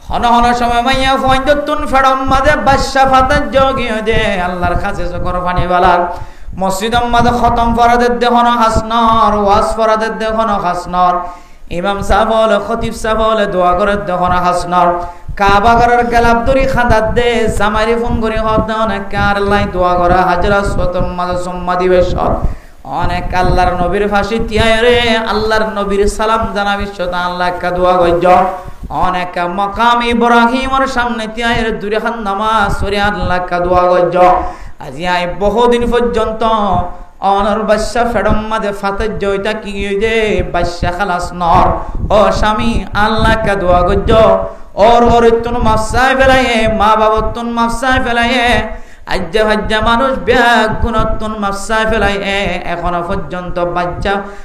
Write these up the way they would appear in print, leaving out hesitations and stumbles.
হন হন সময় মাইয়া ফয়দতুন ফেড়ম মাদে বাদশা ফাতার যোগিয়ে দে আল্লাহর কাছে যকর পানি বালার মসজিদম মাদে খতম ফরাদের দেখন হাসনর ওয়াজ ফরাদের দেখন হাসনর ইমাম সাহেব বলে খতিব সাহেব বলে দোয়া করে দেখন হাসনর কাবা ঘরের গেলাপ দরি খাদাত দে জামাইরে ফোন করে হদ অনেক কার লাই দোয়া করা হাজরা সতম মাদে সম্মা দিবে সব অনেক আল্লাহর নবীর ফাঁসি তিয়ায় রে আল্লাহর নবীর সালাম জানাবি শতান আল্লাহ কা দোয়া গজ্জ অনেক মাকাম ইব্রাহিমের সামনে তিয়ায় রে দুরে খান নামাজ পড়ে আল্লাহ কা দোয়া গজ্জ আজি আই বহুদিন পর্যন্ত অনর বাদশা ফেডম মাঝে ফাতের জয়টা কি দে বাদশা খালাস নর ও স্বামী আল্লাহ কা দোয়া গজ্জ ওর তুন মাফসায় ফেলায়ে মা বাবা তুন মাফসায় ফেলায়ে আজ্জা হাজ্জা মানুষ ব্যাগ গুণতুন মাফসায় ফেলায়ে এখনো পর্যন্ত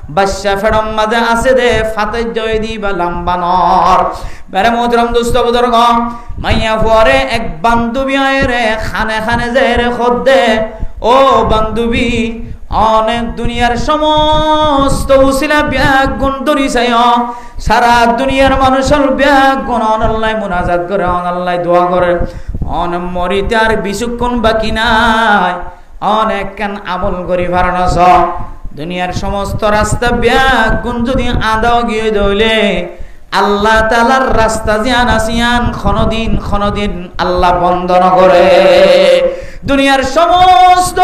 বাদশা ফেডম মাঝে আছে দে ফাতের জয় দিবা লম্বা নর বেরে মোহতরম দোস্ত বুজুর্গ মাইয়া ফুয়ারে এক বান্ধবী আয় রে খানে খানে যে রে খোদ দে ও বান্ধবী অনেক দুনিয়ার সমস্ত উসিলা ব্যাগ গুণ ধরিছাই সারা দুনিয়ার মানুষের ব্যাগ গুণ অনল্লাই মুনাজাত করে অনল্লাই দোয়া করে অন মরিতে আর বিচক্ষণ বাকি নাই অনেক কেন আমল করি ভারণস দুনিয়ার সমস্ত রাস্তা ব্যাগ গুণ যদি আদাও গিয়ে দইলে আল্লাহ তাআলার রাস্তা জিয়ান আসিয়ান খনদিন আল্লাহ বন্ধ না করে দুনিয়ার সমস্ত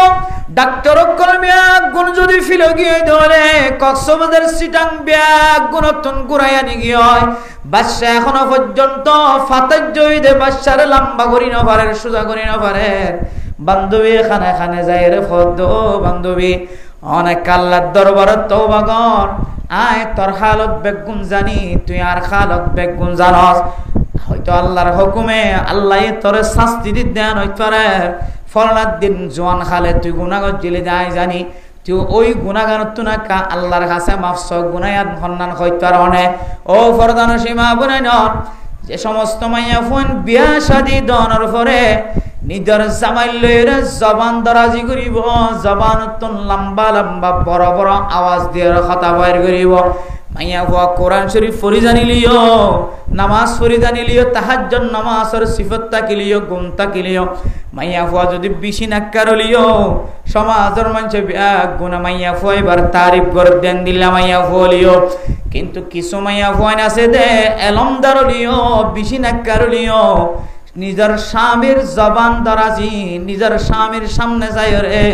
ডাক্তার কলমিয়া গুণ যদি ফিল গিয়ে ধরে কক্সবাজার সিটাং ব্যাগ গুণতন ঘুরাইয়া নি গিয়ে হয় বাদশা এখনো পর্যন্ত ফাতের জয়দে বাদশারে লম্বা করি না পারে সোজা করি না পারে বান্ধবী খানে খানে যায় রে ফদ বান্ধবী অনেক আল্লাহর দরবারে তওবা কর আয় তোর হালত বেগুন জানি তুই আর হালত বেগুন জানস হয়তো আল্লাহর হুকুমে আল্লাহ তোরে শাস্তি দি দেন হইতে পারে ফলনার দিন জোয়ান খালে তুই গুনাহগার জেলে যায় জানি তুই ওই গুনাহগার তো না কা আল্লাহর কাছে মাফস গুনায়াত হন্নান হইতে পারে অনে ও ফরদান সীমা বনাই নন যে সমস্ত মাইয়া ফোন বিয়া শাদী দনের পরে নিজের জামাই লইরে জবান দরাজি করিব জবান তুন লম্বা লম্বা বড় বড় আওয়াজ দিয়ে কথা বাইর করিব মাইয়া ফুয়া কোরআন শরীফ পড়ি জানিলিও নামাজ পড়ি জানিলিও তাহাজ্জুদ নামাজের সিফত তাকিলিও গুণ তাকিলিও মাইয়া ফুয়া যদি বেশি নাক্কারলিও সমাজের মানুষ গুণ মাইয়া ফুয়া এবার তারিফ করে দেন দিলা মাইয়া ফুয়ালিও কিন্তু কিছু মাইয়া ফুয়া আছে দে এলমদারলিও বেশি নাক্কারলিও নিজের স্বামীর জবান দরাজি নিজের স্বামীর সামনে যায় রে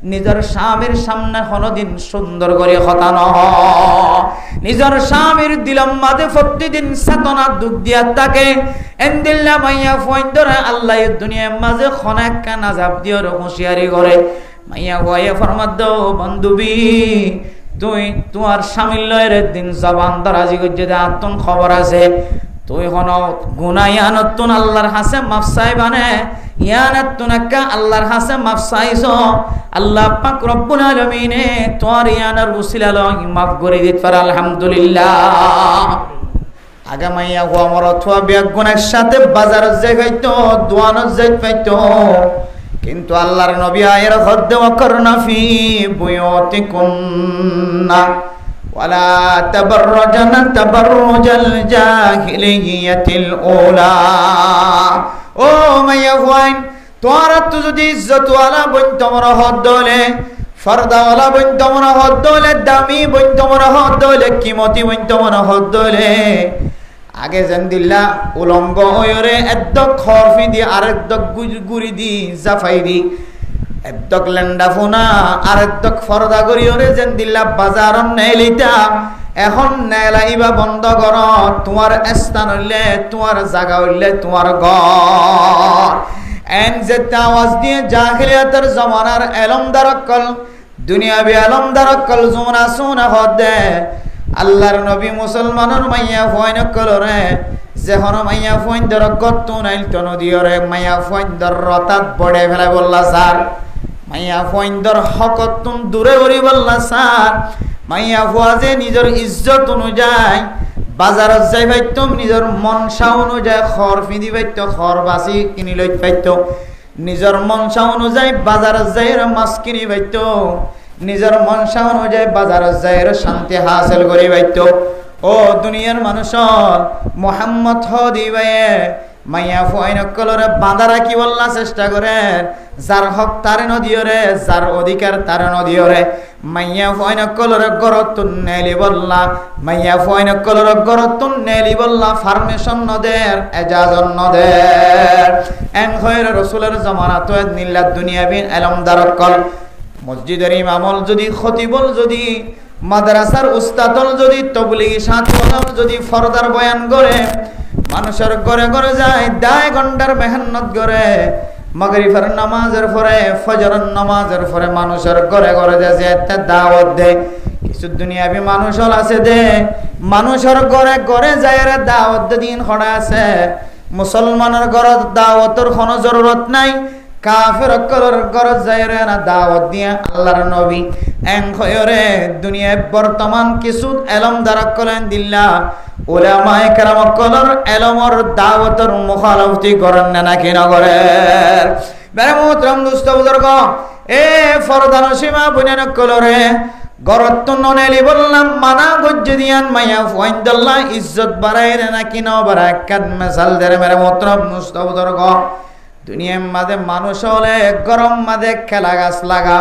নিজের স্বামীর সামনে কোনদিন সুন্দর করে কথা নয় নিজের স্বামীর দিলম মাঝে প্রতিদিন সাতনা দুঃখ দিয়া থাকে এন্দিল্লা মাইয়া ফয়ন্দরে আল্লাহ দুনিয়ার মাঝে খনাক কান আযাব দিয়ে হুঁশিয়ারি করে মাইয়া ভয়ে ফরমাদ দাও বান্ধবী তুই তোমার স্বামীর লয়ের দিন জবান দরাজি করছে আত্মন খবর আছে তুই হন গুনায়ানতুন আল্লাহর হাসে মাফসাই বানে ইয়ানাতুনাকা আল্লাহর হাসে মাফসাইছ আল্লাহ পাক রব্বুল আলামিনে তোর ইয়ানার উসিলা লই মাফ করে দিত পারে আলহামদুলিল্লাহ আগে মাইয়া গো আমার অথবা বিয়া গুনার সাথে বাজার জায়গাইতো দোয়ানোর যাইত পাইতো কিন্তু আল্লাহর নবী আয়ের খদ্দে ওয়াকরনা ফি বুয়ুতিকুন্না ولا تبرجن تبرج الجاهلية الأولى ও মাইয়া ফুয়াইন তোরা তো যদি ইজ্জত ওয়ালা বইন তোমরা হদ দলে ফরদা ওয়ালা বইন তোমরা হদ দলে দামি বইন তোমরা হদ দলে কিমতি বইন তোমরা হদ দলে আগে জানদিল্লা উলঙ্গ হয়রে একদক খরফি দি আরেকদক গুরি দি জাফাই দি একদক লেন্ডা ফোনা আর একদক ফরদা করি ওরে যেন দিল্লা বাজার নেলিতা এখন নেলাইবা বন্ধ কর তোমার স্থান হইলে তোমার জায়গা হইলে তোমার ঘর এন যে আওয়াজ দিয়ে জাহিলিয়াতের জমানার এলমদারকল দুনিয়াবি এলমদারকল জুমনা সুনা হদে আল্লাহর নবী মুসলমানের মাইয়া ফয়ন কলরে যেহন মাইয়া ফয়ন দর গত নাইল তো নদীরে মাইয়া ফয়ন দর রতাত বড়ে ফেলে বললা স্যার মাইয়া ফয়ন্দর হকতুন দূরে করি বললা স্যার মাইয়া ফুয়াজে নিজের ইজ্জত অনুযায়ী বাজারত যাই পাইতো নিজের মনসা অনুযায়ী খড় ফিঁদি পাইতো খড় বাছি কিনি লই পাইতো নিজের মনসা অনুযায়ী বাজারত যাই মাছ কিনি পাইতো নিজের মনসা অনুযায়ী বাজারত যাই শান্তি হাসিল করি পাইতো ও দুনিয়ার মানুষ মোহাম্মদ হদিবায়ে মাইয়া ফুয়াইন কলরে বাঁধা রাখি বললা চেষ্টা করে যার হক তার নদিওরে যার অধিকার তার নদিওরে মাইয়া ফুয়াইন কলরে গরতুন নেলি বললা মাইয়া ফুয়াইন কলরে গরতুন নেলি বললা পারমিশন নদের এজাজত নদের এন খৈর রাসূলের জামানা তো নিল্লাত দুনিয়া বিন আলম দারকল মসজিদের ইমামল যদি খতিবল যদি মাদ্রাসার উস্তাদল যদি তবলিগি সাথীল যদি ফরদার বয়ান করে মানুষের ঘরে ঘরে যায় দায় ঘন্টার মেহনত করে মাগরিবের নামাজের পরে ফজরের নামাজের পরে মানুষের ঘরে ঘরে যে দাওয়াত দেয় কিছু দুনিয়াবি মানুষ আছে দে মানুষের ঘরে ঘরে যায় রে দাওয়াত দিন খড়া আছে মুসলমানের ঘরে দাওয়াতের কোনো জরুরত নাই কাফের কলর গরজ যায়রে না দাওয়াত দিয়া আল্লাহর নবী এন খয়রে দুনিয়ায় বর্তমান কিছু এলম দ্বারা কলেন দিল্লা উলামায়ে কেরাম কলর এলমর দাওয়াতের মুখালাফতি করেন না কি না করে বেরে মুহতরম দোস্ত বুজুর্গ এ ফরদান সীমা বুনেন কলরে গরত ননেলি বললাম মানা গজ্জ দিয়ান মাইয়া ফুয়াইন্দাল্লাহ ইজ্জত বাড়াইরে না কি না বাড়ায় কাদ মেসাল দেরে মেরে মুহতরম দোস্ত বুজুর্গ দুনিয়ার মাঝে মানুষ হলে গরম মাঝে খেলা গাছ লাগা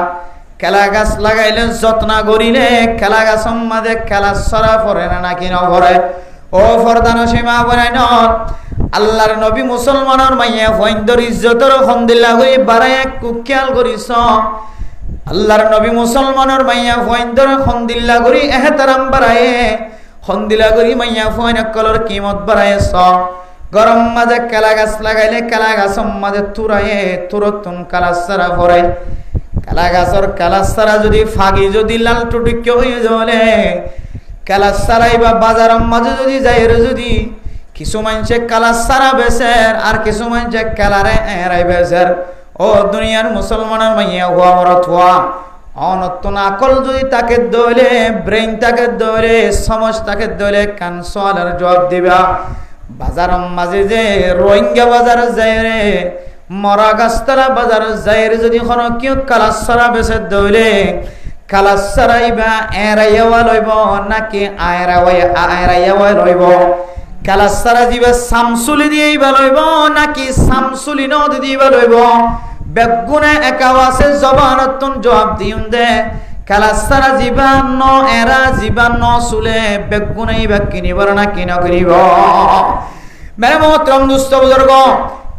খেলা গাছ লাগাইলে যত্ন করিলে খেলা গাছের মাঝে খেলা সরা পড়ে না কি না পড়ে ও ফরদান সীমা বনাই আল্লাহর নবী মুসলমানের মাইয়া ফইন্দর ইজ্জতর খন্দিল্লা হয়ে বাড়ায় কুখিয়াল করিস আল্লাহর নবী মুসলমানের মাইয়া ফইন্দর খন্দিল্লা করি এহতারাম বাড়ায় খন্দিলা করি মাইয়া ফইন কলর কিমত বাড়াইছ গরম মাঝে কেলা গাছ লাগাইলে কেলা গাছের মাঝে তুরাইয়ে তুরতুন কালাসারা ভরে কেলা গাছের কালাসারা যদি ফাগি যদি লাল টুটিক্য হয়ে যাবে কালাসারাই বা বাজারের মাঝে যদি যাই যদি কিছু মানুষে কালাসারা বেচের আর কিছু মানুষে কেলারে এরাই বেচের ও দুনিয়ার মুসলমানের মাইয়া হুয়া মরত হুয়া অনত্তন আকল যদি তাকে দলে ব্রেন তাকে দলে সমজ তাকে দলে কান সওয়ালের জবাব দিবা বাজারের মাঝে যে রোহিঙ্গা বাজার যায় রে মরা গাছতলা বাজার যায় রে যদি কোনো কেউ কালাসারা বেচে দলে কালাসারাইবা এরাইয়া লইব নাকি আয়রাইয়া লইব কালাসারা দিবা সামসুলি দিয়েইবা লইব নাকি সামসুলি নদ দিবা লইব বেগুনে একাওয়াসে জবানতন জবাব দিউন দে কালাসারা জীবান ন এরা জীবান ন চুলে বেগুনাইবা কিনিবার না কিনা করিব মেরে মোহতরম দুস্থ বুজুর্গ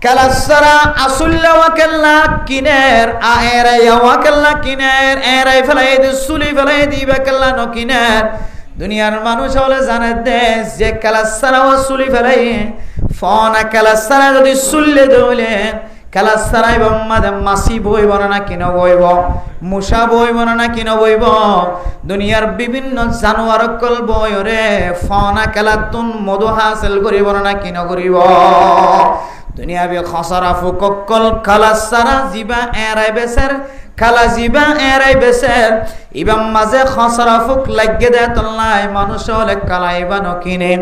কালাসারা আসুল্লা ওয়াকাল্লা কিনের আয়রা ওয়াকাল্লা কিনের এরাই ফেলাই দি চুলি ফেলাই দিবা কাল্লা ন কিনের দুনিয়ার মানুষ হলে জানে দে যে কালাসারা ও চুলি ফেলাই ফনা কালাসারা যদি চুললে দলে কালাসারাই বাম্মাদে মাসি বইব না কিনা বইব মুসা বইব না কিনা বইব দুনিয়ার বিভিন্ন জানোয়ার কল বইরে ফনা কালাতুন মধু হাসিল করিব না কিনা করিব দুনিয়া বি খসরা ফুককল কালাসারা জিবা এরাই বেসের কালা জিবা এরাই বেসের ইবাম মাঝে খসরা ফুক লাগে দে তল্লাই মানুষ হলে কালাইবা নকিনে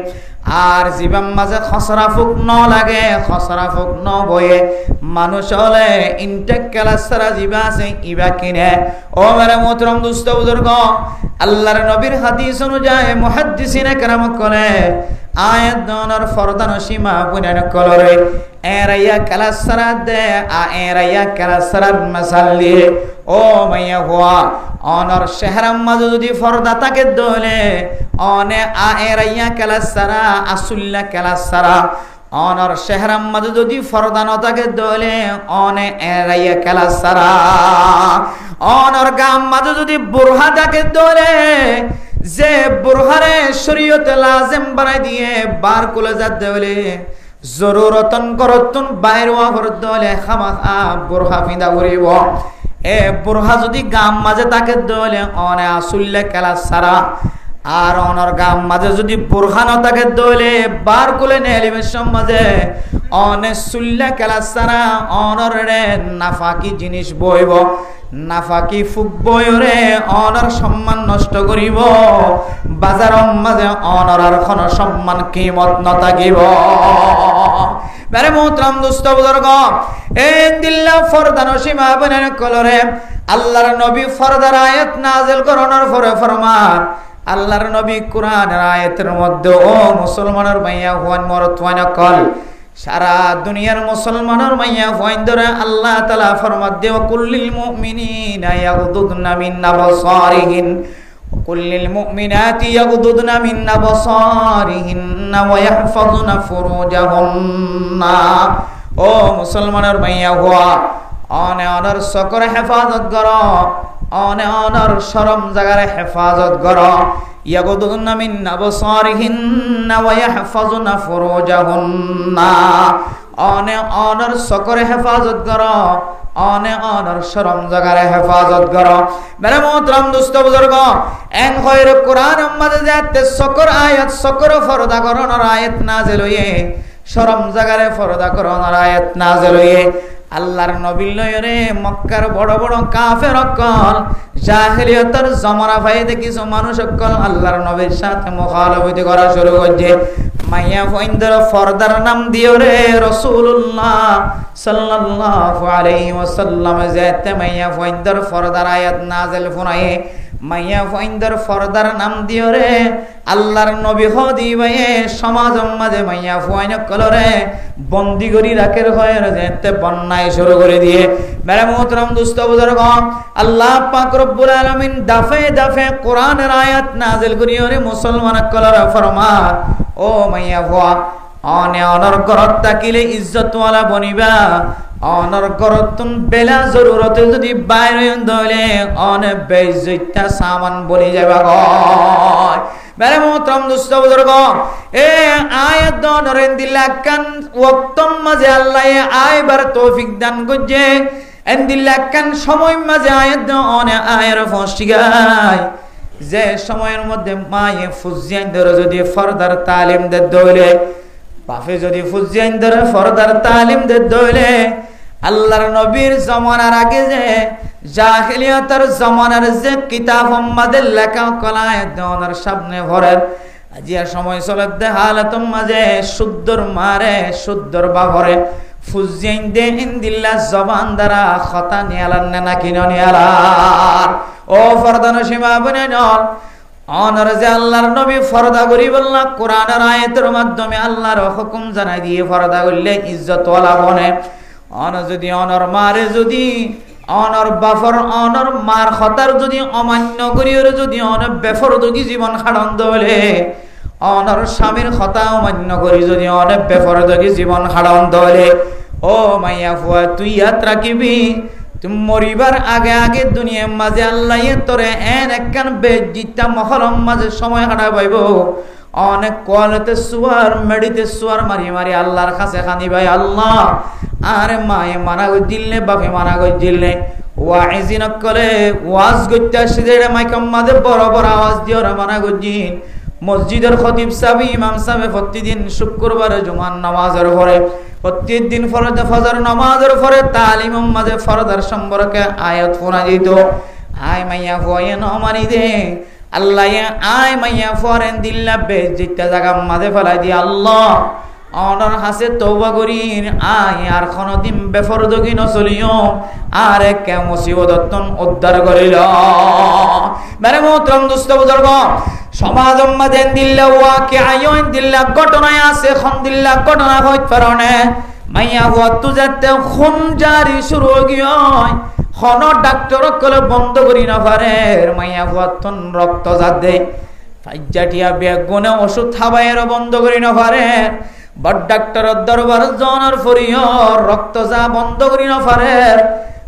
আর জীবাম মাঝে খসরা ফুক ন লাগে খসরা ফুক ন বয়ে মানুষ হলে ইনটেক কালাসারা জিবা আছে ইবা কিনে ও মেরে মোহতরম দুস্থ বুজুর্গ আল্লাহর নবীর হাদিস অনুযায়ী মুহাদ্দিসিনে কেরাম করে আয়াত দনার ফরদান সীমা বুনেন কলরে এরাইয়া কালাসারা দে এরাইয়া কালাসারার মাসালি ও মাইয়া হুয়া অনর শহরাম মাঝে যদি ফরদা তাকে দলে অনে এরাইয়া কালাসারা আসুল্লা কালাসারা অনর শহরাম মাঝে যদি ফরদা ন তাকে দলে অনে এরাইয়া কালাসারা অনর গাম মাঝে যদি বুরহা তাকে দলে যে বুরহারে শরীয়তে লাজেম বানাই দিয়ে বার কুলে যা দেলে জরুরতন করতন বাইর ওয়া দলে খামাখা বুরহা ফিদা করিব এ বুরহা যদি গাম মাঝে তাকে দলে অনে আসুল্লে কালাসারা আর অনর গাম মাঝে যদি বুরহা ন তাকে দলে বার কুলে নেলিমের সমাজে অনে সুল্লা কালাসারা অনর রে নাফাকি জিনিস বইব নাফাকি ফুক বইরে অনর সম্মান নষ্ট করিব বাজারের মাঝে অনর আর কোন সম্মান কিমত ন থাকিব মেরে মোহতরম দোস্ত বুজুর্গ এন দিল্লা ফরদান সীমা বনেন কলরে আল্লাহর নবী ফরদার আয়াত নাযিল করনের পরে ফরমান আল্লাহর নবী কোরআনের আয়াতের মধ্যে ও মুসলমানের মাইয়া হুয়ান মরতওয়ানা কল সারা দুনিয়ার মুসলমানের মাইয়া হুয়ান ধরে আল্লাহ তাআলা ফরমান দেও কুল্লিল মুমিনিনা ইয়াগুদুনা মিন আবসারিহিন কুল্লিল মুমিনাতি ইয়াগুদুনা মিন আবসারিহিন্না ওয়া ইয়াহফাযুনা ফুরুজাহুন্না। ও মুসলমানের মাইয়া হুয়া অনে অনর সকর হেফাজত করো, অনে অনর শরম জাগারে হেফাজত করো। ইয়াগুদুনা মিন আবসারিহিন্না ওয়া ইয়াহফাযুনা ফুরুজাহুন্না। অনে অনর সকর হেফাজত করো, অনে অনর শরম জাগারে হেফাজত করো। মেরে মোহতরম দোস্ত বুজুর্গ এন খয়র কোরআন মাঝে যাতে সকর আয়াত সকর ফরদা করনের আয়াত নাযিল হয়ে শরম জাগারে ফরদা করনের আয়াত নাযিল হয়ে আল্লাহর নবী লয়রে মক্কার বড় বড় কাফের অকল জাহেলিয়তের জমানা ফাইদে কিছু মানুষ অকল আল্লাহর নবীর সাথে মুখালাফতি করা শুরু করছে। মাইয়া ফইন্দর ফরদার নাম দিও রে রাসূলুল্লাহ সাল্লাল্লাহু আলাইহি ওয়াসাল্লাম যাতে মাইয়া ফইন্দর ফরদার আয়াত নাযিল ফরায়ে মাইয়া ফইন্দর ফরদার নাম দিও রে আল্লাহর নবী হদি ভাইয়ে সমাজের মাঝে মাইয়া ফইন কলরে বন্দি করি রাখের হয় যেতে বন্যায় শুরু করে দিয়ে। মেরে মোহতরম দোস্ত বুজুর্গ আল্লাহ পাক রব্বুল আলামিন দাফে দাফে কোরআনের আয়াত নাযিল করিও রে মুসলমান কলরে ফরমান ও মাইয়া ফুয়া অনে অনর ঘরত থাকিলে ইজ্জতওয়ালা বনিবা, অনর ঘরতুন বেলা জরুরতে যদি বাইরে দলে অনে বেইজ্জতা সামান বলি যাবা গয়। মেরে মোহতরম দোস্ত বুজুর্গ এ আয়াত দনরেন দিলাকান ওয়াক্তম মাঝে আল্লাহ আইবার তৌফিক দান করছে এন দিলাকান সময় মাঝে আয়াত অনে আয়ের ফসিগায় যে সময়ের মধ্যে মায়ে ফুজিয়ান ধরে যদি ফরদার তালিম দে দইলে বাপে যদি ফুজিয়ান ধরে ফরদার তালিম দে দইলে আল্লাহর নবীর জমানার আগে যে জাহেলিয়াতের জমানার যে কিতাব আমাদের লেখা কলায় দনার সামনে ভরে আজিয়া সময় চলে দে হালাতম মাঝে শুদ্ধর মারে শুদ্ধর বাভরে ফুজিয়ান দে ইনদিল্লাহ জবান দ্বারা খতা নিয়ালান না কিনো নিয়ালার। ও ফরদান সীমা বনে নল অনর যে আল্লাহর নবী ফরদা করি বললা কোরআনের আয়াতের মাধ্যমে আল্লাহর হুকুম জানাই দিয়ে ফরদা করলে ইজ্জত ওয়ালা বনে। অন যদি অনর মারে যদি অনর বাফর অনর মার খতার যদি অমান্য করিও যদি অন বেফরদগি জীবন খাড়ন্দ হলে অনর স্বামীর খতা অমান্য করি যদি অন বেফরদগি জীবন খাড়ন্দ হলে ও মাইয়া ফুয়া তুই ইয়াদ রাখিবি তুমি মরিবার আগে আগে দুনিয়ার মাঝে আল্লাহ তোরে এন একখান বেজিতা মহরম মাঝে সময় হাঁটা পাইব অনেক কোয়ালিতে সুয়ার মেডিতে সুয়ার মারি মারি আল্লাহর কাছে খানি ভাই আল্লাহ আরে মায়ে মানা গই দিলনে বাপে মানা গই দিলনে ওয়াইজিন কলে ওয়াজ গইতে আসে যে মাইকাম মাঝে বড় বড় আওয়াজ দিয়ে ওরা মানা গজিন মসজিদের খতিব সাহেব ইমাম সাহেব প্রতিদিন শুক্রবার জুমার নামাজের পরে প্রতিদিন ফজর নামাজের পরে তালিম মাঝে ফরদার সম্পর্কে আয়াত শোনা যেত। আয় মাইয়া ফুয়ে ন মারি দে আল্লাহ আয় মাইয়া ফরেন দিল্লা বেজিটা জায়গা মাঝে ফেলাই দিয়ে আল্লাহ অনর হাসে তওবা করিন আয় আর কোনদিন বেফরদগি নচলিও আর কে মুসিবতন উদ্ধার করিল। মেরে মোহতরম দোস্ত বুজুর্গ সমাজ মাঝে দিল্লা ওয়াকে আইন দিল্লা ঘটনায় আছে খন দিল্লা ঘটনা হইত পারনে মাইয়া হুয়া তুজাতে খুন জারি শুরু গিয়ে খন ডাক্তার কলে বন্ধ করি না পারে মাইয়া হুয়া তন রক্ত যাদে ফাইজাটিয়া বেগুনে ওষুধ খাবাইয়ের বন্ধ করি না পারে বড় ডাক্তারের দরবার জনের ফরিয় রক্ত যা বন্ধ করি না পারে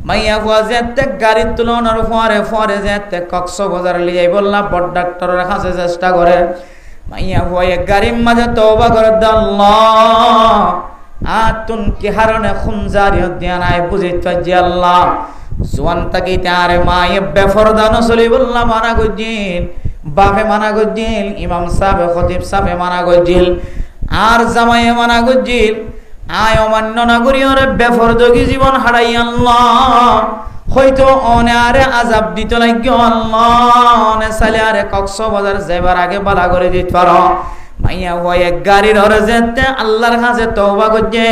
মাইয়া ফুয়া যেতে গাড়ি তুলনার ফরে ফরে যেতে কক্সবাজার লিয়ে বললা বড় ডাক্তারের কাছে চেষ্টা করে মাইয়া ফুয়া গাড়ির মাঝে তওবা করে আল্লাহ আতুন কি হারনে খুনজারি দিয়া নাই বুঝিত পাজি আল্লাহ জোয়ান তাকি তারে মায়ে বেফরদান চলি বললা মানা গজিল বাপে মানা গজিল ইমাম সাহেব খতিব সাহেব মানা গজিল আর জামাইয়ে মানা গজিল আয় অমান্য না করি ওরে বেফরদগি জীবন হারাই আল্লাহ হয়তো অনে আরে আযাব দিতে লাগিও আল্লাহ অনে সালে আরে কক্সবাজার যাইবার আগে বালা করে দিতে পারো মাইয়া হয়ে গাড়ির ওরে যেতে আল্লাহর কাছে তওবা করছে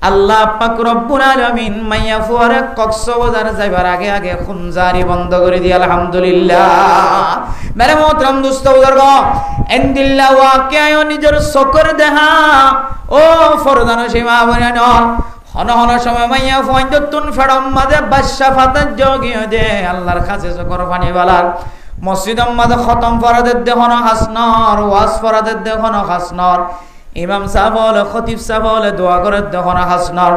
আল্লাহ পাক রব্বুল আলামিন মাইয়া ফুয়ারে কক্সবাজার যাইবার আগে আগে খুনজারি বন্ধ করে দি আলহামদুলিল্লাহ। মেরে মোহতরম দোস্ত বুজুর্গ, এন্দিল্লা ওয়াকিয়া নিজের চকুর দেখা ও ফরদান সীমা বনান হন হন সময় মাইয়া ফুয়াইতুন ফেড়ম মাঝে বাদশা ফাতার যোগিয়ে দে আল্লাহর কাছে চকর পানি বালার মসজিদম মাঝে খতম ফরাদের দেখন হাসনর ওয়াজ ফরাদের দেখন হাসনর ইমাম সাহেব বলে খতিব সাহেব বলে দোয়া করে দেখুন হাসনর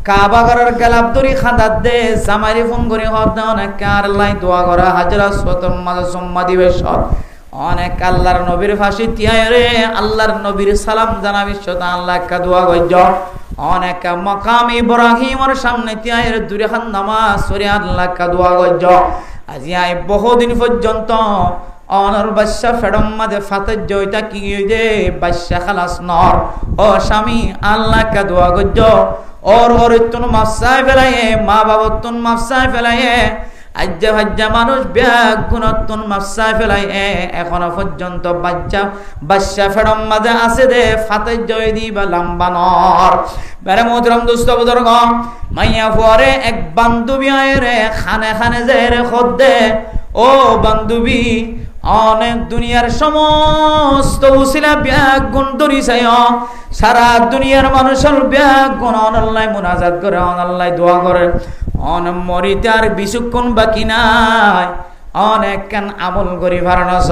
কাবা ঘরের গেলাপ দড়ি খাঁদার দে জামারি ফোন করে হদ অনেক কার লাই দোয়া করে হাজরা সতম মাঝে সম্মা দিবে সব অনেক আল্লাহর নবীর ফাঁসি তিয়ায় রে আল্লাহর নবীর সালাম জানাবি শতান আল্লাহ কা দোয়া গজ্জ অনেক মকাম ইব্রাহিমের সামনে তিয়ায় রে দূরে খান নামাজ পড়ে আল্লাহ কা দোয়া গজ্জ আজি আই বহুদিন পর্যন্ত অনর বাদশা ফেডম মাঝে ফাতের জয়টা কি দে বাদশা খালাস নর ও স্বামী আল্লাহ কা দোয়া গজ্জ ওর তুন মাফসায় ফেলাইয়ে মা বাবা তুন মাফসায় ফেলাইয়ে আজ্জা ভাজ্জা মানুষ ব্যাগ গুণতুন মাফসায় ফেলাইয়ে এখনো পর্যন্ত বাদশা ফেডম মাঝে আছে দে ফাতের জয় দিবা লম্বা নর। বেরে মোহতরম দোস্ত বুজুর্গ, মাইয়া ফুয়ারে এক বান্ধবী আয় রে খানে খানে যে রে খোদ দে ও বান্ধবী অনেক দুনিয়ার সমস্ত উসিলা ব্যাগ গুণ ধরিছাই সারা দুনিয়ার মানুষের ব্যাগ গুণ অনল্লাই মুনাজাত করে অনল্লাই দোয়া করে অন মরিতে আর বিচক্ষণ বাকি নাই অনেক কেন আমল করি ভারণস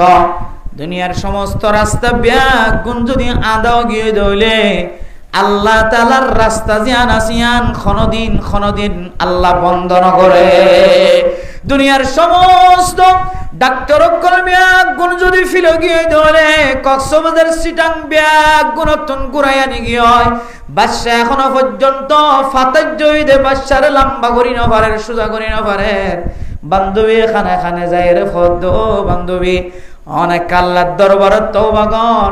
দুনিয়ার সমস্ত রাস্তা ব্যাগ গুণ যদি আদাও গিয়ে দইলে আল্লাহ তাআলার রাস্তা জিয়ান আসিয়ান ক্ষণদিন আল্লাহ বন্ধ ন করে। দুনিয়ার সমস্ত ডাক্তার ব্যাগ গুণ যদি ফিল গিয়ে ধরে কক্সবাজার সিটাং ব্যাগ গুণতন ঘুরাইয়া নি গিয়ে বাদশা এখনো পর্যন্ত ফাতের জয় দে বাদশার লম্বা করি না পারে সোজা করি না পারে বান্ধবী খানে খানে যাই রে ফদ বান্ধবী অনেক আল্লাহর দরবারে তওবা কর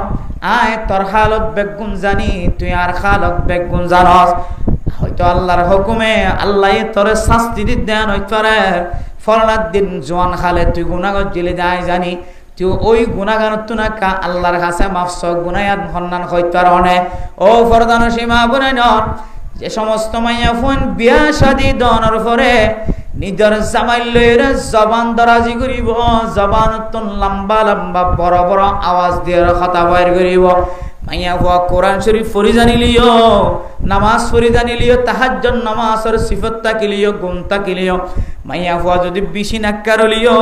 আয় তোর হালত বেগুন জানি তুই আর খালত বেগুন জানস হয়তো আল্লাহর হুকুমে আল্লাহ তোরে শাস্তি দিতে দেন হইতে পারে ফলনার দিন জোয়ান খালে তুই গুনাহগার জেলে যায় জানি তুই ওই গুনাহগার তুনা কা আল্লাহর কাছে মাফস গুনায়াত হন্নান হইতে পারে অনে ও ফরদান সীমা বনাই নন যে সমস্ত মাইয়া ফোন বিয়া শাদী দনের পরে নিজের জামাই লইরে জবান দরাজি করিব জবান তুন লম্বা লম্বা বড় বড় আওয়াজ দিয়ে কথা বাইর করিব মাইয়া ফুয়া কোরআন শরীফ পড়ি জানিলিও নামাজ পড়ি জানিলিও তাহাজ্জুদ নামাজের সিফত তাকিলিও গুণ তাকিলিও মাইয়া ফুয়া যদি বেশি নাক্কারলিও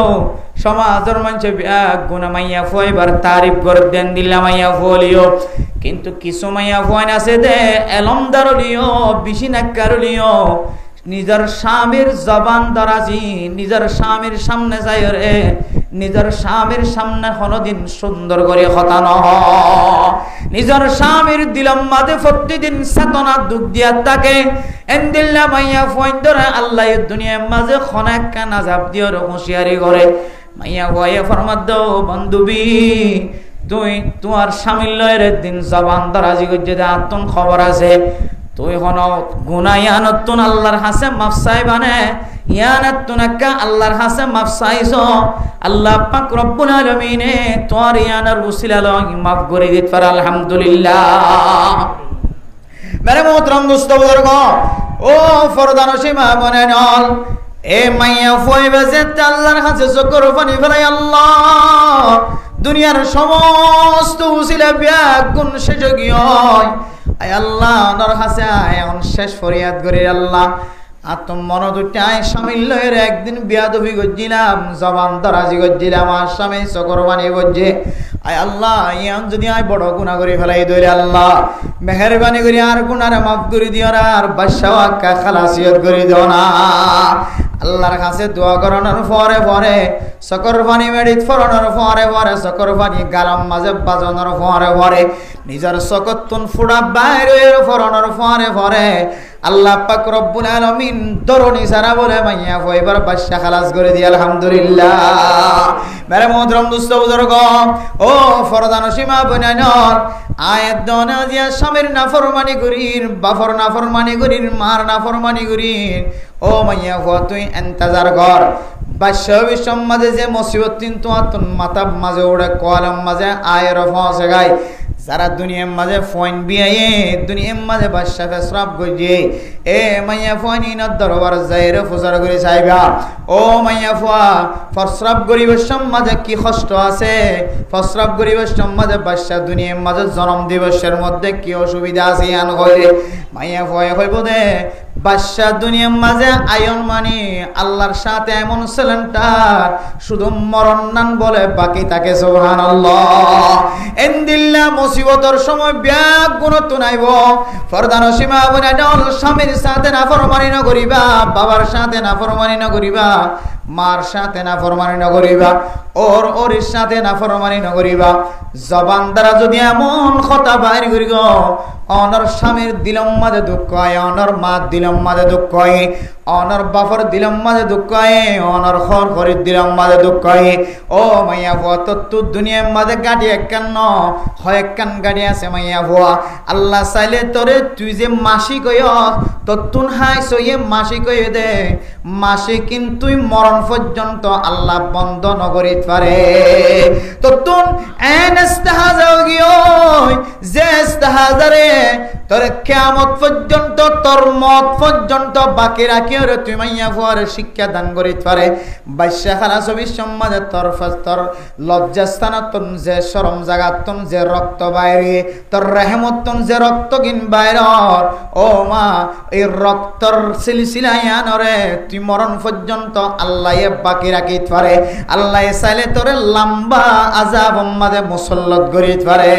সমাজের মানুষে গুণ মাইয়া ফুয়া এবার তারিফ করে দেন দিলা মাইয়া ফুয়ালিও কিন্তু কিছু মাইয়া ফুয়া আছে দে এলমদারলিও বেশি নাক্কারলিও নিজের স্বামীর জবান দরাজি নিজের স্বামীর সামনে যাই রে নিজের স্বামীর সামনে কোনদিন সুন্দর করে কথা ন নিজের স্বামীর দিলম মাঝে প্রতিদিন চেতনা দুঃখ দিয়া থাকে এন্দিল্লা মাইয়া ফয়ন্দরে আল্লাহ দুনিয়ার মাঝে খনাক কানা জাপ দিয়ে হুঁশিয়ারি করে মাইয়া ভয়ে ফরমাদ দাও বান্ধবী তুই তোমার স্বামীর লয়ের দিন জবান দরাজি করছে আত্মন খবর আছে তুই হন গুনায়ানতুন আল্লাহর হাসে মাফসাই বানে ইয়ানাতুনাকা আল্লাহর হাসে মাফসাইছ আল্লাহ পাক রব্বুল আলামিনে তোর ইয়ানার উসিলা লই মাফ করে দিত পারে আলহামদুলিল্লাহ। মেরে মোহতরম দোস্ত বুজুর্গ ও ফরদান সীমা বনে নল এ মাইয়া ফয়বে যে আল্লাহর হাসে চকর পানি ফেলাই আল্লাহ দুনিয়ার সমস্ত উসিলা ব্যাগ গুণ শেষ গিয়ে আয় আল্লাহ নর হাসে এখন শেষ ফরিয়াদ করি আল্লাহ আতম মন দুটাই স্বামীর লয়ের একদিন বিয়াদবি গজ্জিলাম জবান দরাজি গজ্জিলাম আর স্বামী চকর বানি গজ্জে আয় আল্লাহ ইয়ান যদি আয় বড় গুনাহ করে ফেলাই দইরে আল্লাহ মেহেরবানি করি আর গুনারে মাফ করে দিও না আর বাদশাওয়াক্কা খালাসিয়ত করে দিও না। আল্লাহর কাছে দোয়া করানোর পরে পরে চকর পানি মেডিত ফরানোর পরে পরে চকর পানি গালাম মাঝে বাজানোর পরে পরে নিজের চকতুন ফুড়া বাইরে ফরানোর পরে পরে আল্লাহ পাক রব্বুল আলামিন দরনি সারা বলে মাইয়া ফয়বার বাদশা খালাস করে দি আলহামদুলিল্লাহ। মেরে মোহতরম দোস্ত বুজুর্গ ও ফরদান সীমা বনাইনর আয়াত দনা দিয়া স্বামীর নাফরমানি করির বাফর নাফরমানি করির মার নাফরমানি করির ও মাইয়া ফয় তুই ইন্তজার কর বাদশা বিশ্বম মাঝে যে মুসিবত তিন তোমার মাথা মাঝে ওড়ে কলম মাঝে আয়ের ফসে গায় যারা দুনিয়ার মাঝে ফোন বিয়ে দুনিয়ার মাঝে বাদশা ফেসরাব গইয়ে এ মাইয়া ফোন ইনার দরবার যাইরে ফুজার করে চাইবা ও মাইয়া ফুয়া ফসরাব গরিবের সমাজে কি কষ্ট আছে ফসরাব গরিবের সমাজে বাদশা দুনিয়ার মাঝে জন্ম দিবসের মধ্যে কি অসুবিধা আছে আন কইরে মাইয়া ফুয়া কইব দে বাদশা দুনিয়ার মাঝে আয়ন মানি আল্লাহর সাথে এমন সেলেন্টার শুধু মরণ নান বলে বাকি তাকে সুবহানাল্লাহ এন্দিল্লা মুসিবতের সময় ব্যাগ গুণত নাইব ফরদান সীমা বনে দল স্বামীর সাথে নাফরমানি না করিবা বাবার সাথে নাফরমানি না করিবা মার সাথে নাফরমানি না করিবা ওর সাথে নাফরমানি না করিবা জবান দ্বারা যদি এমন কথা বাইর করি গো অনর স্বামীর দিলম মাঝে দুঃখ হয় অনর মা দিলম মাঝে দুঃখ হয় অনর বাপর দিলম মাঝে দুঃখ হয় অনর খর খরির দিলম মাঝে দুঃখ হয় ও মাইয়া ভুয়া তো দুনিয়ার মাঝে গাড়ি একখান হয় একখান গাড়ি আছে মাইয়া ভুয়া আল্লাহ চাইলে তোরে তুই যে মাসি কই তুন হাই সইয়ে মাসি কই দে মাসি কিন্তু মরণ পর্যন্ত আল্লাহ বন্ধ নগরী পারে তো তুন এন ইস্তেহাজাও গিয়ে যে ইস্তেহাজারে তোর কিয়ামত পর্যন্ত তোর মত পর্যন্ত বাকি রাখিও রে তুই মাইয়া ফুয়ার শিক্ষা দান করিত পারে বাইশা খালা ছবি সমাজে তোর লজ্জাস্থানতন যে শরম জাগাতন যে রক্ত বাইরে তোর রেহমতন যে রক্ত কিন বাইর ও মা এই রক্তর সিলসিলায়ানরে তুই মরণ পর্যন্ত আল্লাহ বাকি রাখিত পারে আল্লাহ চাইলে তোরে লম্বা আযাব মাঝে মুসল্লত করিত পারে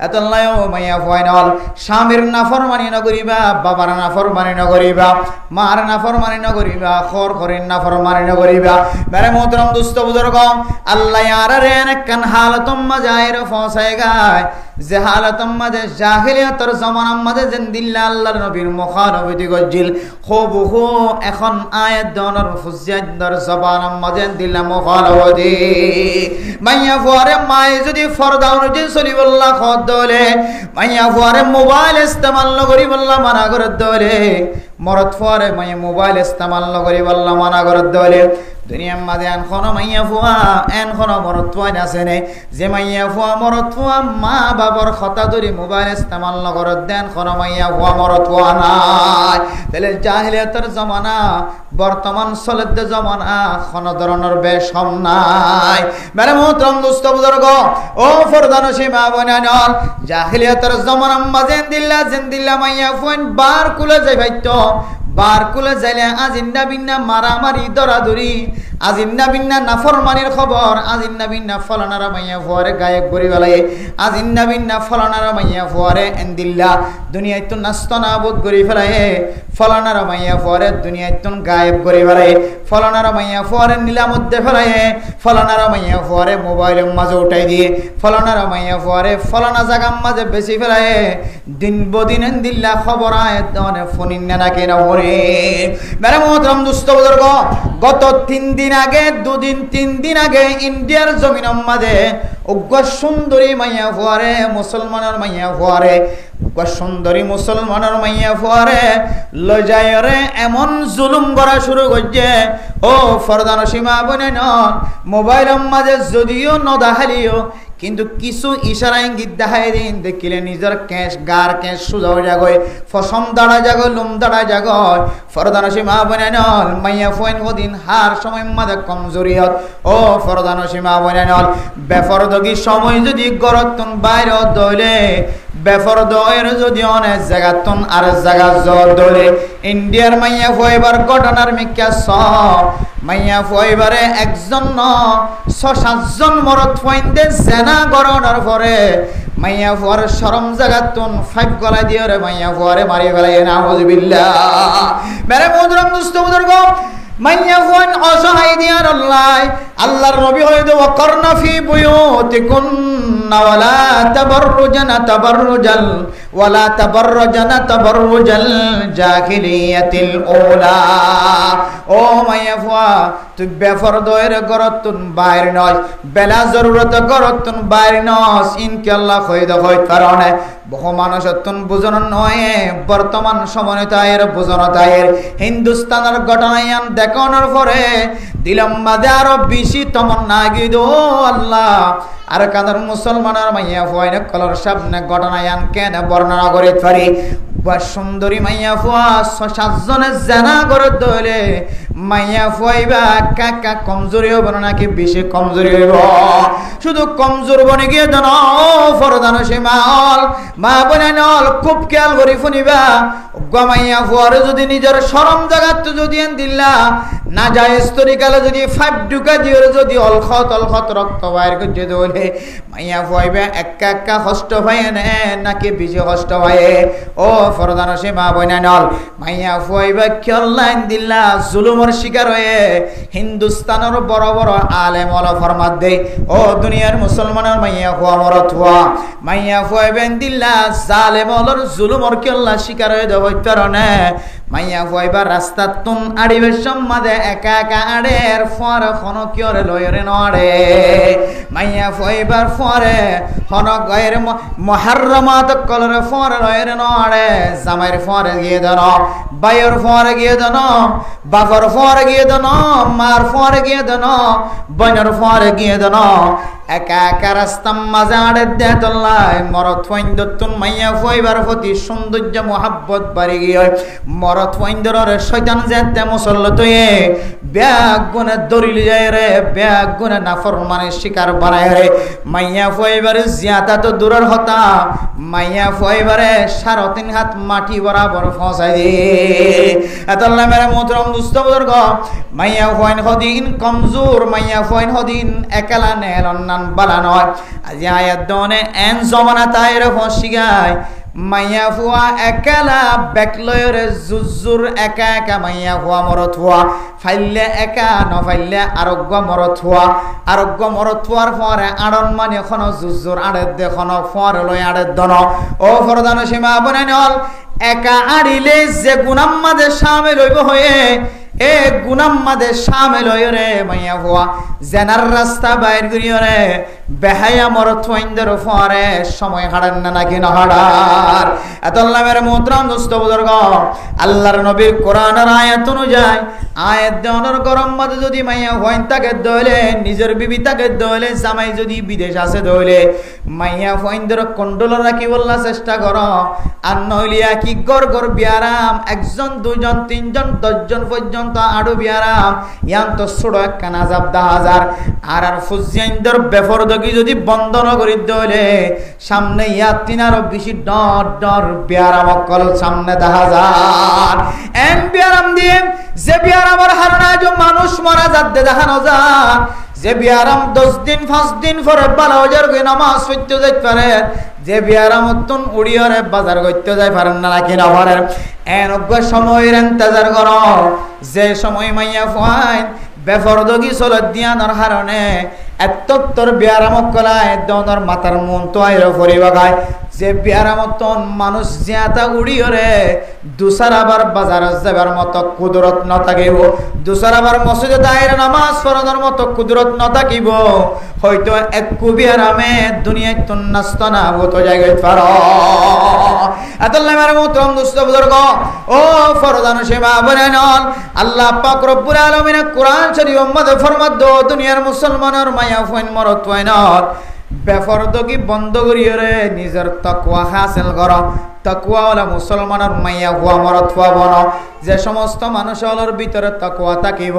এত আল্লাহ মাইয়া ফুয়াইনল স্বামীর নাফরমানি না করিবা বাবার নাফরমানি না করিবা মার নাফরমানি না করিবা খর খরির নাফরমানি না করিবা মেরে মোহতরম দুস্থ বুজুর্গ আল্লাহ ইয়ারে নেকান হালাতম মাজাইর ফসায় গায় যে হালাতম মাঝে জাহিলিয়াতের জামানার মাঝে জিন্দিল্লা আল্লাহর নবীর মুখানবতি গজিল খুবহু এখন আয়াত দনর ফুজিয়াত দর জবানার মাঝে দিল্লা মুখানবতি মাইয়া ফুয়ারে মাই যদি ফরদা অনুযায়ী চলি বললা খদ দলে মাইয়া ফুয়ারে মোবাইল ইস্তেমাল নগরি বললা মানা করে দলে মরদ ফুয়ারে মাইয়া মোবাইল ইস্তেমাল নগরি বললা মানা করে দলে দুনিয়ার মাঝে এনখনো মাইয়া ফুয়া এনখনো মরদ ফুয়া নাচেনে যে মাইয়া ফুয়া মরদ ফুয়া মা বাবার কথা ধরি মোবাইল ইস্তেমাল নগরত দেন খনো মাইয়া ফুয়া মরদ ফুয়া নাই তাহলে জাহিলিয়াতের জমানা বর্তমান চলের জমানা কোনো ধরনের বেশম নাই মেরে মোহতরম দুস্থ বুজুর্গ ও ফরদান সীমা বনানল জাহিলিয়াতের জমানার মাঝে জিন্দিল্লা মাইয়া ফুয়ান বার কুলে যাই ভাইতো বার কুলে যাইলে আজিন্না বিন্না মারামারি দরাদরি আজিন্না বিন্না নাফরমানির খবর আজিন্না বিন্না ফলানারা মাইয়া ফুয়ারে গায়েব করি বেলায় আজিন্না বিন্না ফলানারা মাইয়া ফুয়ারে এন্দিল্লা দুনিয়ায় তো নাস্ত নাবুদ করি ফেলায় ফলানারা মাইয়া ফুয়ারে দুনিয়ায় তো গায়েব করি ফেলায় ফলানারা মাইয়া ফুয়ারে নীলামধ্যে ফেলায় ফলানারা মাইয়া ফুয়ারে মোবাইলের মাঝে উঠাই দিয়ে ফলানারা মাইয়া ফুয়ারে ফলানা জাগার মাঝে বেশি ফেলায় দিন বদিন এন্দিল্লা খবর আয় দনে ফোনিন না কেনা হরে মেরে মোহতরম দুস্থ বুজুর্গ গত 3 দিন আগে 3 দিন আগে ইন্ডিয়ার জমিনের মাঝে উগ্র সুন্দরী মাইয়া ফুয়ারে মুসলমানের মাইয়া ফুয়ারে উগ্র সুন্দরী মুসলমানের মাইয়া ফুয়ারে লজায়রে এমন জুলুম করা শুরু করছে ও ফরদান সীমা বনে ন মোবাইলের মাঝে যদিও নদাহালিও কিন্তু কিছু ইশারা ইঙ্গিত দেখাই দিন দেখিলে নিজের কেশ গার কেশ সুজা হয়ে যাগয় ফসম দাঁড়া যাগয় লুম দাঁড়া যাগয় ফরদান সীমা বনে নল মাইয়া ফুয়াইন কদিন হার সময় মাঝে কমজোরিয়ত ও ফরদান সীমা বনে নল বেফরদগি সময় যদি গরতন বাইর দইলে বেফরদয়ের যদি অনেক জায়গাতন আর জায়গা জল দইলে ইন্ডিয়ার মাইয়া ফুয়াইবার ঘটনার মিক্কা সব মাইয়া ফুয়াইবারে একজন 6-7 জন মরদ ফুয়াইন্দে জেনা গরনার পরে মাইয়া ফুয়ার শরম জাগাতুন 5 গলা দিয়ে রে মাইয়া ফুয়ারে মারি ফেলায় নাউযুবিল্লাহ মেরে মুদরম দুস্থ বুজুর্গ মাইয়া ফুয়ান অসহায় দিয়ার আল্লাহর নবী হইতো ওয়াকরনা ফি বুয়ুতিকুন্না ওয়ালা তাবাররুজাল ওয়ালা তাবাররাজানা তাবাররুজাল জাহিলিয়াতিল উলা। ও মাইয়া ফুয়া তুই বেফরদয়ের গরতুন বাইরে নয়, বেলা জরুরত গরতুন বাইরে নস ইনশাআল্লাহ হইদ হইত কারণে বহু মানুষ তুন বুঝন নয় বর্তমান সমন্বয়ের বুঝনতায়ের হিন্দুস্তানের ঘটনায়ান দেখানোর পরে দিলাম মাঝে আরো বেশি তমন্না গিয়ে দো আল্লাহ আর কাদের মুসলমানের মাইয়া ফুয়াইনে কলর সামনে ঘটনায়ান কেন বর্ণনা করে পারি। সুন্দরী মাইয়া ফুয়া ৬-৭ জানা করে দলে মাইয়া ফুয়াইবা কাকা কমজোরি হব নাকি বেশি কমজোরি হইব? শুধু কমজোর বনে গিয়ে দেন ফরদান সে মাল মা বনে নল খুব খেয়াল করি শুনিবা। মাইয়া ফুয়ারে যদি নিজের শরম জাগাত যদি দিল্লা না যায় তরিকালে যদি 5 ঢুকা দিয়ে যদি অলখত রক্ত বাইর করছে দলে মাইয়া ফুয়াইবা একা একা কষ্ট হয় নাকি বেশি কষ্ট হয়? ও ফরদান সে মা বনে নল মাইয়া ফুয়াইবা খেয়াল দিল্লা জুলুমের শিকার হয়ে হিন্দুস্তানের বড় বড় আলেম ওলা ফরমাত দেয় ও দুনিয়ার মুসলমানের মাইয়া ফুয়া মরত হওয়া মাইয়া ফুয়াইবেন দিল্লা জালেম ওলার জুলুমের কেল্লা শিকার হয়ে দেওয়ার কারণে মাইয়া ফুয়াইবা রাস্তা তুন আড়িবের সম্মাদে একা একা আড়ের ফরে খন কিয়রে লয়রে নড়ে মাইয়া ফুয়াইবার ফরে খন গয়ের মুহাররমাত কলরে ফরে লয়রে নড়ে জামাইর ফরে গিয়ে দেন বাইয়ের ফরে গিয়ে দেন বাপর ফরে গিয়ে দেন মার ফরে গিয়ে দেন বোনের ফরে গিয়ে দেন একা একা রাস্তার মাঝে আড়ে দেতল্লায় মরত ফাইন্দতুন মাইয়া ফুয়াইবার প্রতি সৌন্দর্য মোহাব্বত বাড়ি গিয়ে মরত ফাইন্দরের শয়তান যেতে মুসল্লত হয়ে ব্যাগ গুনে দরিল যায় রে ব্যাগ গুনে নাফরমানের শিকার বানায় রে মাইয়া ফুয়াইবারে জিয়াদা তো দূরের হতা মাইয়া ফুয়াইবারে 3.5 হাত মাটি বরাবর ফসাই দে এতল্লা মেরে মোহতরম দুস্থ বুজুর্গ মাইয়া ফুয়াইন হদিন কমজোর মাইয়া ফুয়াইন হদিন একলা নেলন বালা নয় আজ আয়াত দনে এন জমানা তাইর ফসি গায় মাইয়া ফুয়া একলা বেকলয়রে জুজুর একা একা মাইয়া ফুয়া মরত হওয়া ফাইলে একা ন ফাইলে আরোগ্য মরত হওয়ার পরে আড়ন মানে এখন জুজুর আড়ের দেখন ফরে লয় আড়ের দন ও ফরদান সীমা বনে নল একা আড়িলে যে গুনাম্মাদের শামিল হইব হয়ে এ গুনাম্মাদের শামিল হই রে মাইয়া ফুয়া জেনার রাস্তা বাইর করিও রে বেহায়া মরত ফাইন্দের ফরে সময় হাড়েন না নাকি না হাড়ার এতল্লা মেরে মোহতরম দোস্ত বুজুর্গ আল্লাহর নবীর কোরআনের আয়াত অনুযায়ী আয়াত দেওয়ানোর গরম মাঝে যদি মাইয়া হইন তাকে দইলে নিজের বিবি তাকে দইলে জামাই যদি বিদেশ আছে দইলে মাইয়া হইনদের কন্ট্রোল রাখি বললা চেষ্টা কর আর নইলিয়া কি গড় গড় বিয়ারাম 1 জন 2 জন 3 জন 10 জন পর্যন্ত আড়ু বিয়ারাম ইয়ান তো ছোড়ো একখান আজাব 10,000 আর ফুজিয়াইনদের বেফরদগি যদি বন্ধ ন করি দইলে সামনে ইয়াতিন আরো বেশি ডর বিয়ারাম অকল সামনে 10,000 এম বিয়ারাম দিয়ে যে বিয়ারামের হারনা যে মানুষ মারা যাতে দেখানো যা যে বিয়ারাম 10 দিন 5 দিন পরে 12,000 করে নামাজ পড়তে যাইতে পারে যে বিয়ারামতন উড়িয়রে বাজার করতে যায় পারেন না নাকি না পারেন এনজ্ঞ সময়ের ইন্তজার কর যে সময় মাইয়া ফাইন বেফরদগি চলত দিয়ানোর কারণে এত্তর বিয়ারামক কলায় দনর মাথার মন তো আইর ফরি বাগায় যে বিয়ারামতন মানুষ জিয়াতা উড়িয়রে দুসার আবার বাজার যাবার মতো কুদরত ন থাকিব দুসার আবার মসজিদে দায়ের নামাজ পড়ানোর মতো কুদরত ন থাকিব হয়তো এক বিয়ারামে দুনিয়ায় তো নাস্ত না হতো জায়গায় পার এতল্লা মেরে মোহতরম দুস্থ বুজুর্গ ও ফরদান সেবা বলেন আল্লাহ পাক রব্বুল আলামিন কোরআন শরীফ মধ্যে ফরমাত দো দুনিয়ার মুসলমানের মায়া ফাইন মরত ফাইন বেফরদগি বন্ধ করিয়ে রে নিজের তাকওয়া হাসিল কর তাকওয়া ওলা মুসলমানের মাইয়া হুয়া মরত ফুয়া বন যে সমস্ত মানুষের ভিতরে তাকওয়া থাকিব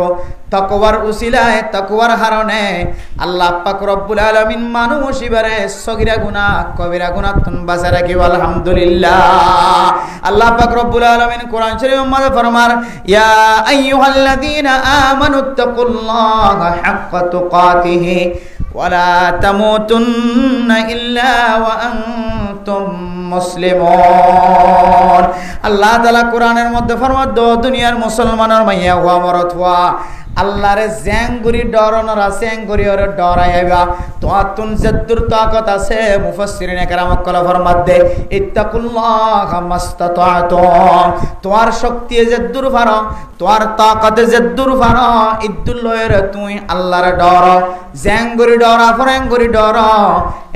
তাকওয়ার উসিলায় তাকওয়ার কারণে আল্লাহ পাক রব্বুল আলামিন মানুষ ইবারে সগীরা গুনাহ কবিরা গুনাহ তুন বাঁচা রাখিব আলহামদুলিল্লাহ আল্লাহ পাক রব্বুল আলামিন কোরআন শরীফের মধ্যে ফরমান ইয়া আইয়ুহাল্লাযীনা আমানুত্তাকুল্লাহা হাক্কা তুকাতিহি ওয়ালা তামুতুন্না ইল্লা ওয়া আনতুম মুসলিমুন আল্লাহ তাআলা কোরআনের মধ্যে ফরমাত দো দুনিয়ার মুসলমানের মাইয়া হুয়া মরত হুয়া আল্লাহরে জ্যাঙ্গুরি ডরানোরা জ্যাঙ্গুরি ওরে ডরাইবা তোমার তুন যদ্দুর তাকত আছে মুফাসসিরিনে কেরাম কলফর মধ্যে ইত্তাকুল্লাহ মাস্তাতাতুম তোমার শক্তি যদ্দুর পারো তোমার তাকত যদ্দুর পারো ইদ্দুল লয়ের তুই আল্লাহরে ডর জ্যাঙ্গুরি ডরা ফরেঙ্গুরি ডর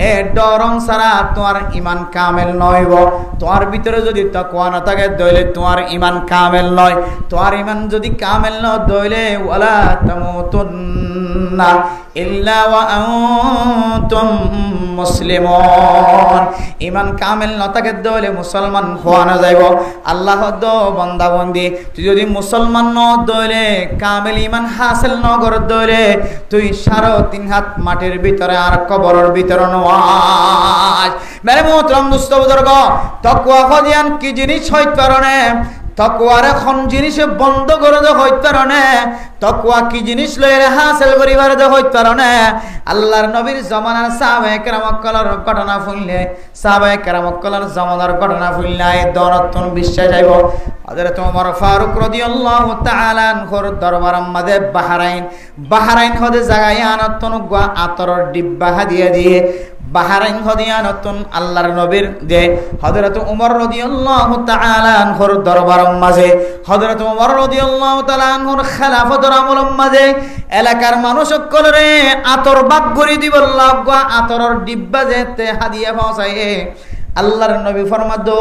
এ ডরং সারা তোমার ঈমান কামেল নয়ব তোমার ভিতরে যদি তাকওয়া না থাকে দইলে তোমার ঈমান কামেল নয় তোমার ঈমান যদি কামেল না দইলে ওয়ালা তামুতুন্না ইল্লা ওয়া আনতুম মুসলিমুন ঈমান কামেল না থাকে দইলে মুসলমান হওয়া না যাইব আল্লাহ দ বান্দা বান্দি তুই যদি মুসলমান ন দইলে কামেল ঈমান হাসিল ন কর দইলে তুই 3.5 হাত মাটির ভিতরে আর কবরের ভিতরে নওয়াজ মেরে মোহতরম দোস্ত বুজুর্গ তাকওয়া খদিয়ান কি জিনিস হইতে পারে তাকওয়ার এখন জিনিস বন্ধ করে দে হইতে পারে তাকওয়া কি জিনিস লইরে হাসিল করিবার দে হইতে পারে আল্লাহর নবীর জামানার সাহাবায়ে কেরাম কলার ঘটনা শুনলে সাহাবায়ে কেরাম কলার জামানার ঘটনা শুনলে দনতন বিশ্বাস যাইব হযরত ওমর ফারুক রাদিয়াল্লাহু তাআলা আনহুর দরবার মধ্যে বাহরাইন হদে জায়গায় আনতন গা আতরের ডিব্বা হাদিয়া দিয়ে বাহরাইন হদিয়া নতুন আল্লাহর নবীর যে হযরত ওমর রাদিয়াল্লাহু তাআলা আনহুর দরবার মাঝে হযরত ওমর রাদিয়াল্লাহু তাআলা আনহুর খেলাফতের আমলের মাঝে এলাকার মানুষ সকলরে আতর বাগ করে দিব লাগা আতরের ডিব্বা যেতে হাদিয়া পৌঁছায় আল্লাহর নবী ফরমাদো